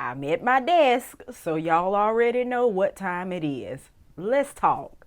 I'm at my desk, so y'all already know what time it is. Let's talk.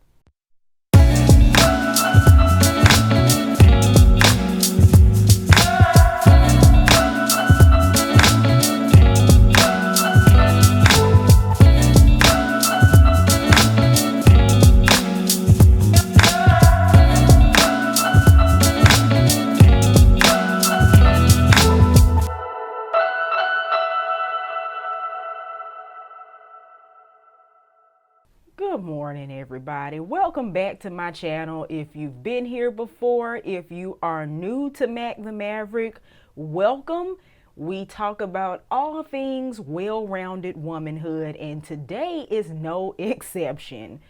Good morning, everybody. Welcome back to my channel. If you've been here before, if you are new to Mac the Maverick, welcome. We talk about all things well-rounded womanhood, and today is no exception.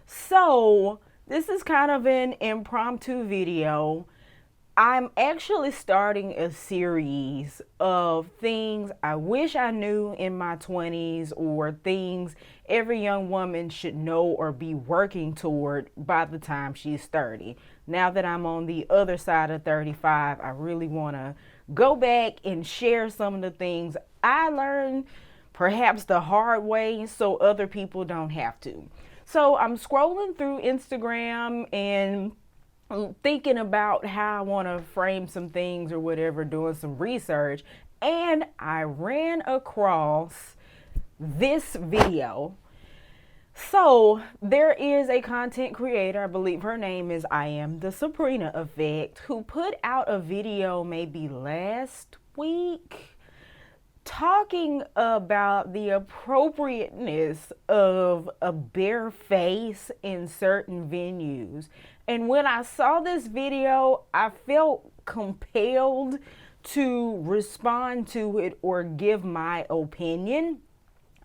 So, this is kind of an impromptu video. I'm actually starting a series of things I wish I knew in my 20s, or things every young woman should know or be working toward by the time she's 30. Now that I'm on the other side of 35, I really want to go back and share some of the things I learned perhaps the hard way so other people don't have to. So I'm scrolling through Instagram and thinking about how I want to frame some things or whatever, doing some research, and I ran across this video. So there is a content creator, I believe her name is the Sabrina Effect, who put out a video maybe last week talking about the appropriateness of a bare face in certain venues. And when I saw this video, I felt compelled to respond to it or give my opinion.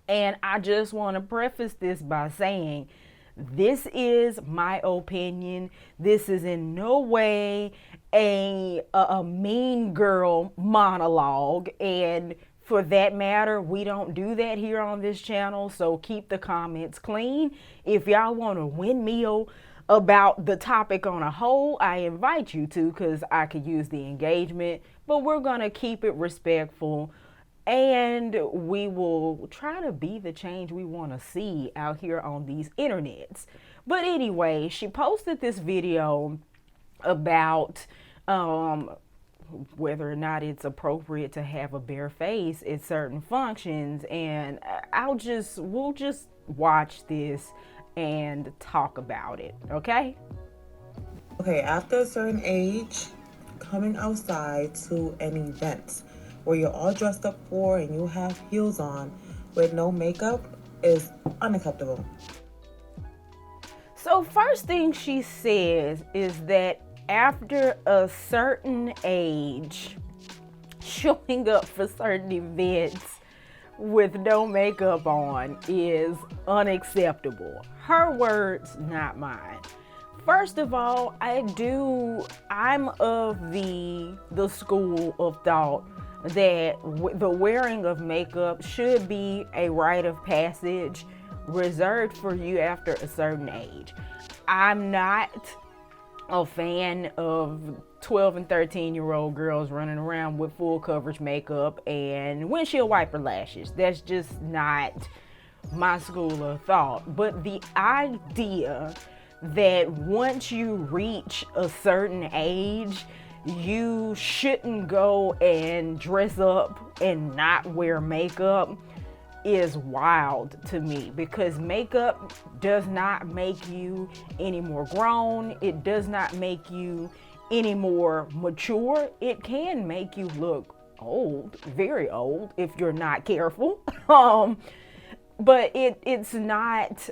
And I just want to preface this by saying, this is my opinion. This is in no way a mean girl monologue. And for that matter, we don't do that here on this channel. So keep the comments clean. If y'all want to windmill about the topic on a whole, I invite you to, because I could use the engagement. But we're going to keep it respectful. And we will try to be the change we want to see out here on these internets. But anyway, she posted this video about whether or not it's appropriate to have a bare face at certain functions. And we'll just watch this and talk about it, okay? Okay, after a certain age, coming outside to an event where you're all dressed up for and you have heels on with no makeup is unacceptable. So first thing she says is that after a certain age, showing up for certain events with no makeup on is unacceptable. Her words, not mine. First of all, I'm of the school of thought that the wearing of makeup should be a rite of passage reserved for you after a certain age. I'm not a fan of 12 and 13-year-old girls running around with full coverage makeup and windshield wiper lashes. That's just not my school of thought. But the idea that once you reach a certain age, you shouldn't go and dress up and not wear makeup is wild to me, because makeup does not make you any more grown. It does not make you any more mature. It can make you look old, very old, if you're not careful. But it's not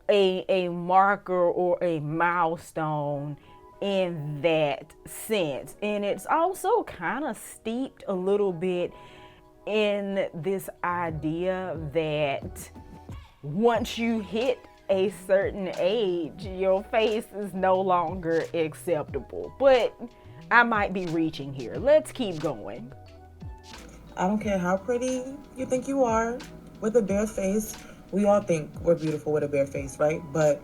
a marker or a milestone in that sense. And it's also kind of steeped a little bit in this idea that once you hit a certain age, your face is no longer acceptable. But I might be reaching here. Let's keep going. I don't care how pretty you think you are with a bare face. We all think we're beautiful with a bare face, right? But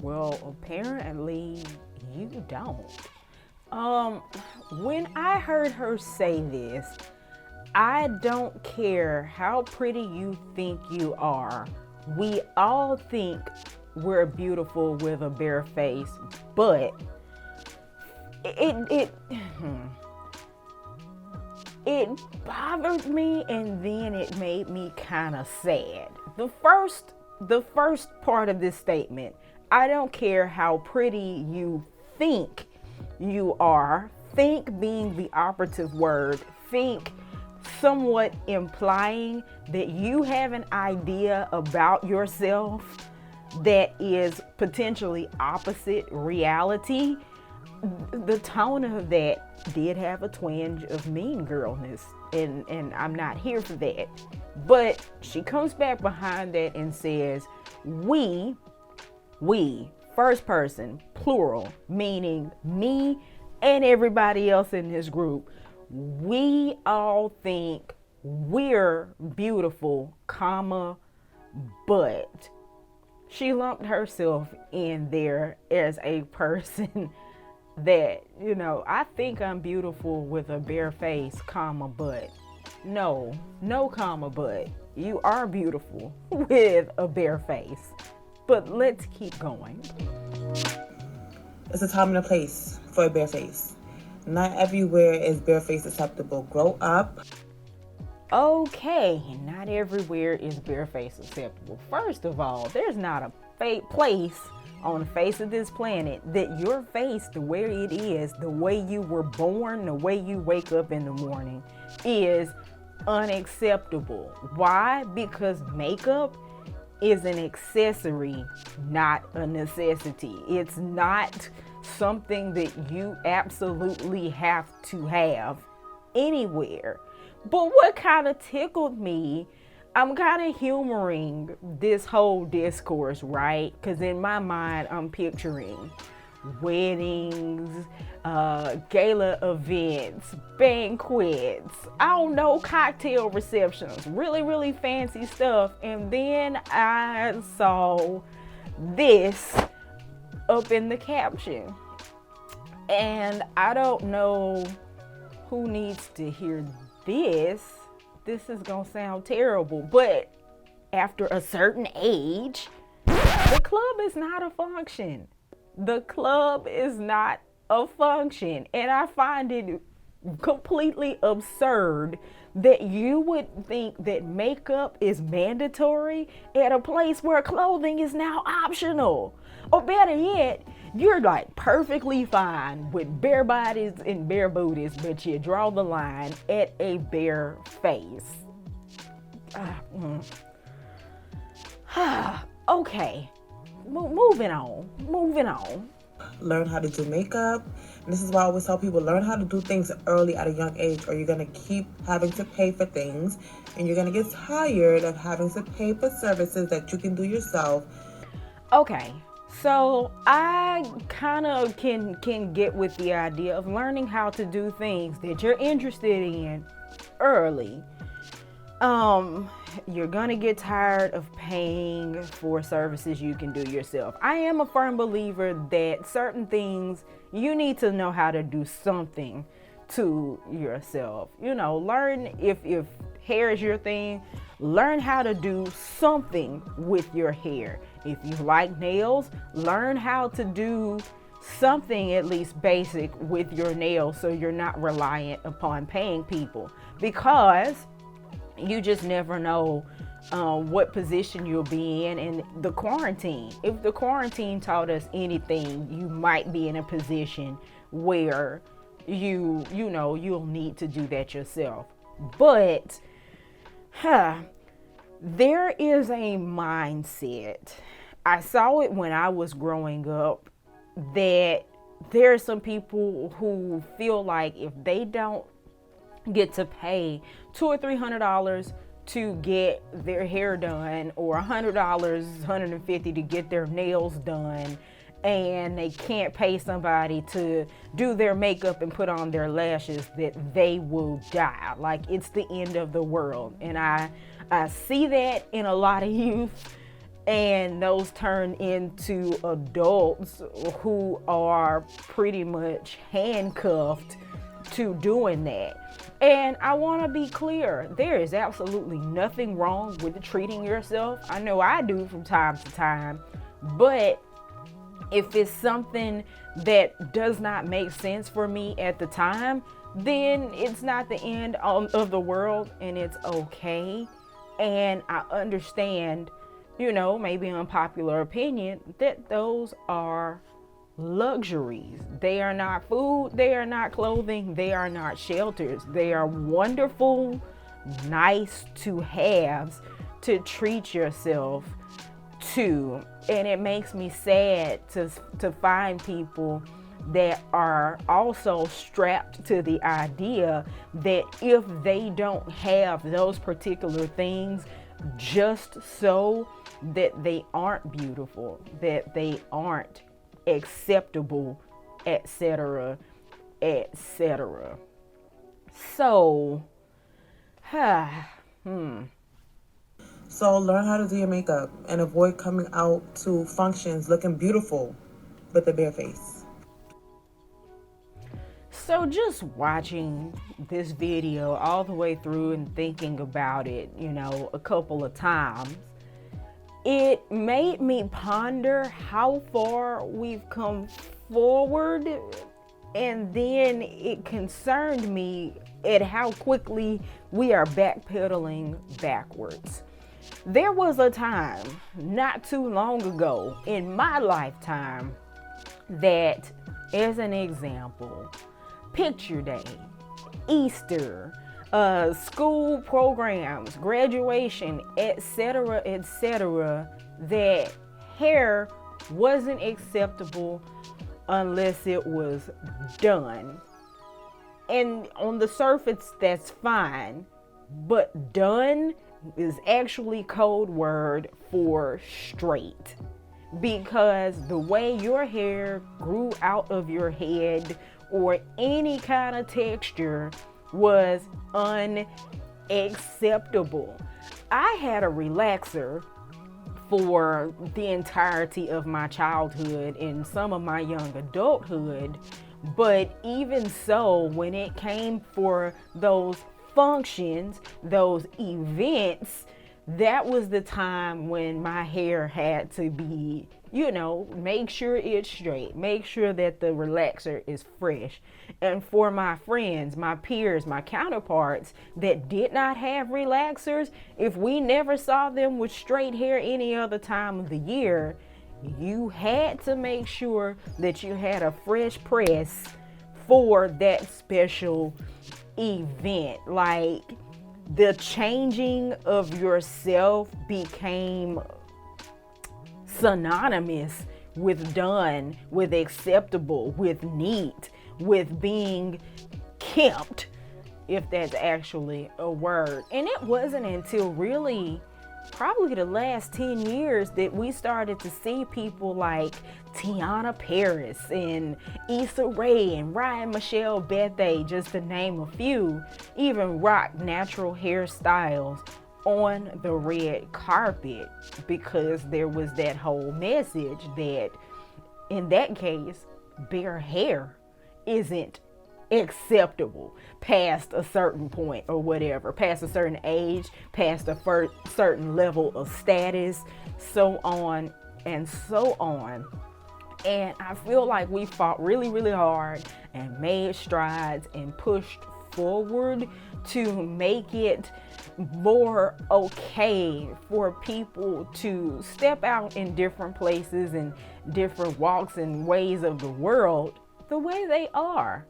well, apparently you don't. When I heard her say this, I don't care how pretty you think you are. We all think we're beautiful with a bare face, but it bothered me, and then it made me kind of sad. The first part of this statement, I don't care how pretty you think you are, think being the operative word, think somewhat implying that you have an idea about yourself that is potentially opposite reality. The tone of that did have a twinge of mean girlness, and I'm not here for that. But she comes back behind that and says, we, first person, plural, meaning me and everybody else in this group, we all think we're beautiful, comma, but she lumped herself in there as a person that, I think I'm beautiful with a bare face, comma, but. No comma, but. You are beautiful with a bare face. But let's keep going. It's a time and a place for a bare face. Not everywhere is bare face acceptable. Grow up. Okay, not everywhere is bare face acceptable. First of all, there's not a place on the face of this planet that your face, the way it is, the way you were born, the way you wake up in the morning, is unacceptable. Why? Because makeup is an accessory, not a necessity. It's not something that you absolutely have to have anywhere. But what kind of tickled me, I'm kind of humoring this whole discourse, right? Because in my mind, I'm picturing weddings, gala events, banquets, I don't know, cocktail receptions, really, really fancy stuff. And then I saw this up in the caption. And I don't know who needs to hear this. This is gonna sound terrible, but after a certain age, the club is not a function. The club is not a function. And I find it completely absurd that you would think that makeup is mandatory at a place where clothing is now optional. Or better yet, you're like perfectly fine with bare bodies and bare booties, but you draw the line at a bare face. Okay, moving on. Learn how to do makeup. And this is why I always tell people, learn how to do things early at a young age, or you're going to keep having to pay for things, and you're going to get tired of having to pay for services that you can do yourself. Okay, so I kind of can get with the idea of learning how to do things that you're interested in early. You're gonna get tired of paying for services you can do yourself. I am a firm believer that certain things you need to know how to do something to yourself. Learn if hair is your thing, learn how to do something with your hair. If you like nails, learn how to do something at least basic with your nails so you're not reliant upon paying people, because you just never know what position you'll be in. And the quarantine, if the quarantine taught us anything, you might be in a position where you'll need to do that yourself. But there is a mindset, I saw it when I was growing up, that there are some people who feel like if they don't get to pay $200 or $300 to get their hair done, or $100, $150 to get their nails done, and they can't pay somebody to do their makeup and put on their lashes, that they will die. Like it's the end of the world. And I see that in a lot of youth, and those turn into adults who are pretty much handcuffed to doing that. And I want to be clear, there is absolutely nothing wrong with treating yourself. I know I do from time to time, but if it's something that does not make sense for me at the time, then it's not the end of the world, and it's okay. And I understand, maybe unpopular opinion, that those are luxuries. They are not food, they are not clothing, they are not shelters. They are wonderful, nice to haves to treat yourself to. And it makes me sad to find people that are also strapped to the idea that if they don't have those particular things, just so that they aren't beautiful, that they aren't acceptable, etc., etc. So, So learn how to do your makeup and avoid coming out to functions looking beautiful with a bare face. So just watching this video all the way through and thinking about it, a couple of times, it made me ponder how far we've come forward, and then it concerned me at how quickly we are backpedaling backwards. There was a time not too long ago in my lifetime that, as an example, Picture Day, Easter, school programs, graduation, etc., etc., that hair wasn't acceptable unless it was done. And on the surface, that's fine, but done is actually code word for straight, because the way your hair grew out of your head or any kind of texture was unacceptable. I had a relaxer for the entirety of my childhood and some of my young adulthood, but even so, when it came for those functions, those events, that was the time when my hair had to be, make sure it's straight, make sure that the relaxer is fresh. And for my friends, my peers, my counterparts that did not have relaxers, if we never saw them with straight hair any other time of the year, you had to make sure that you had a fresh press for that special event. Like, the changing of yourself became synonymous with done, with acceptable, with neat, with being kempt, if that's actually a word. And it wasn't until really probably the last 10 years that we started to see people like Tiana Paris and Issa Rae and Ryan Michelle Bethe, just to name a few, even rock natural hairstyles on the red carpet, because there was that whole message that in that case, bare hair isn't acceptable past a certain point or whatever, past a certain age, past a certain level of status, so on and so on. And I feel like we fought really, really hard and made strides and pushed forward to make it more okay for people to step out in different places and different walks and ways of the world the way they are,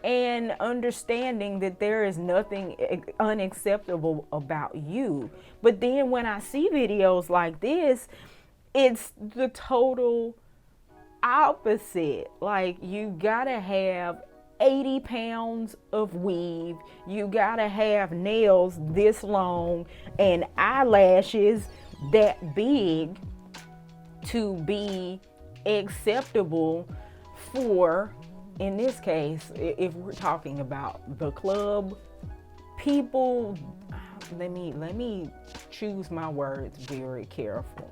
and understanding that there is nothing unacceptable about you. But then when I see videos like this, it's the total opposite. Like, you gotta have 80 pounds of weave, you gotta have nails this long and eyelashes that big to be acceptable for, in this case, if we're talking about the club, people, let me choose my words very carefully.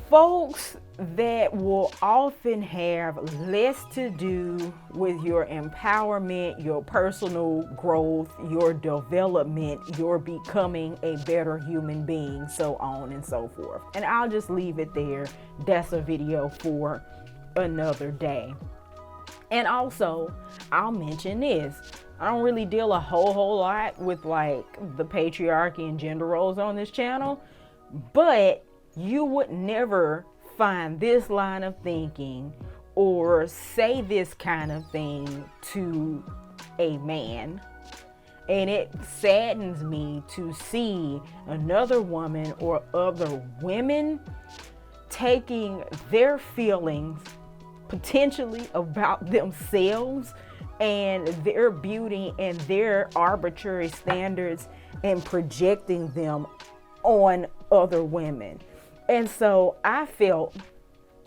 Folks that will often have less to do with your empowerment, your personal growth, your development, your becoming a better human being, so on and so forth. And I'll just leave it there. That's a video for another day. And also, I'll mention this. I don't really deal a whole lot with like the patriarchy and gender roles on this channel, but you would never find this line of thinking or say this kind of thing to a man. And it saddens me to see another woman or other women taking their feelings potentially about themselves and their beauty and their arbitrary standards and projecting them on other women. And so I felt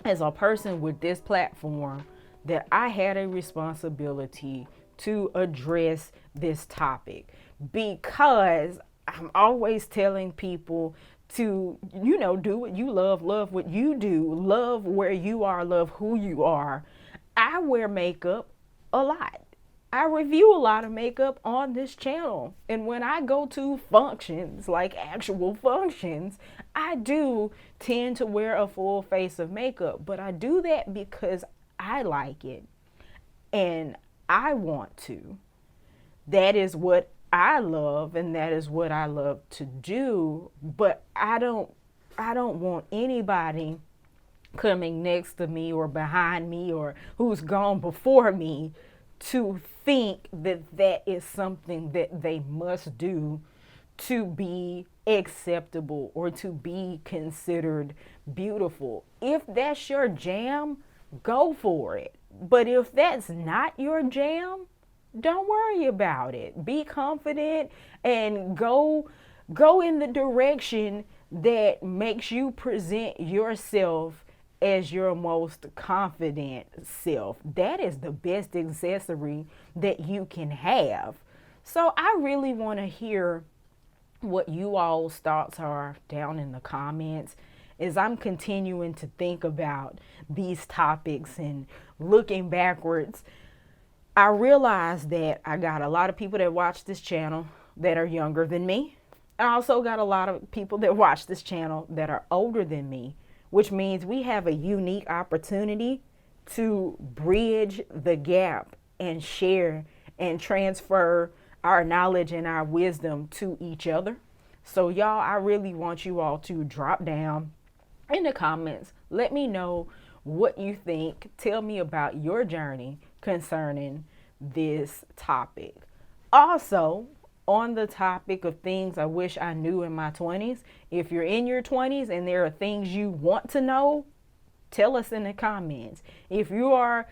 as a person with this platform that I had a responsibility to address this topic, because I'm always telling people to, do what you love what you do, love where you are, love who you are. I wear makeup a lot. I review a lot of makeup on this channel. And when I go to functions, like actual functions, I do tend to wear a full face of makeup. But I do that because I like it and I want to. That is what I love, and that is what I love to do. But I don't want anybody coming next to me or behind me or who's gone before me to think that that is something that they must do to be acceptable or to be considered beautiful. If that's your jam, go for it. But if that's not your jam, don't worry about it. Be confident and go in the direction that makes you present yourself as your most confident self. That is the best accessory that you can have. So I really want to hear what you all's thoughts are down in the comments as I'm continuing to think about these topics and looking backwards. I realized that I got a lot of people that watch this channel that are younger than me. I also got a lot of people that watch this channel that are older than me, which means we have a unique opportunity to bridge the gap and share and transfer our knowledge and our wisdom to each other. So y'all, I really want you all to drop down in the comments. Let me know what you think. Tell me about your journey concerning this topic. Also, on the topic of things I wish I knew in my 20s, if you're in your 20s and there are things you want to know, tell us in the comments. If you are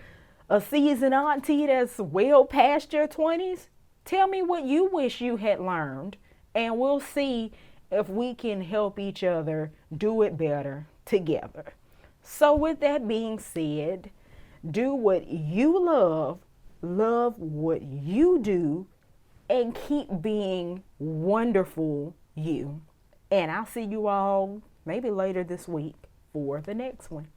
a seasoned auntie that's well past your 20s, tell me what you wish you had learned, and we'll see if we can help each other do it better together. So with that being said, do what you love what you do, and keep being wonderful you. And I'll see you all maybe later this week for the next one.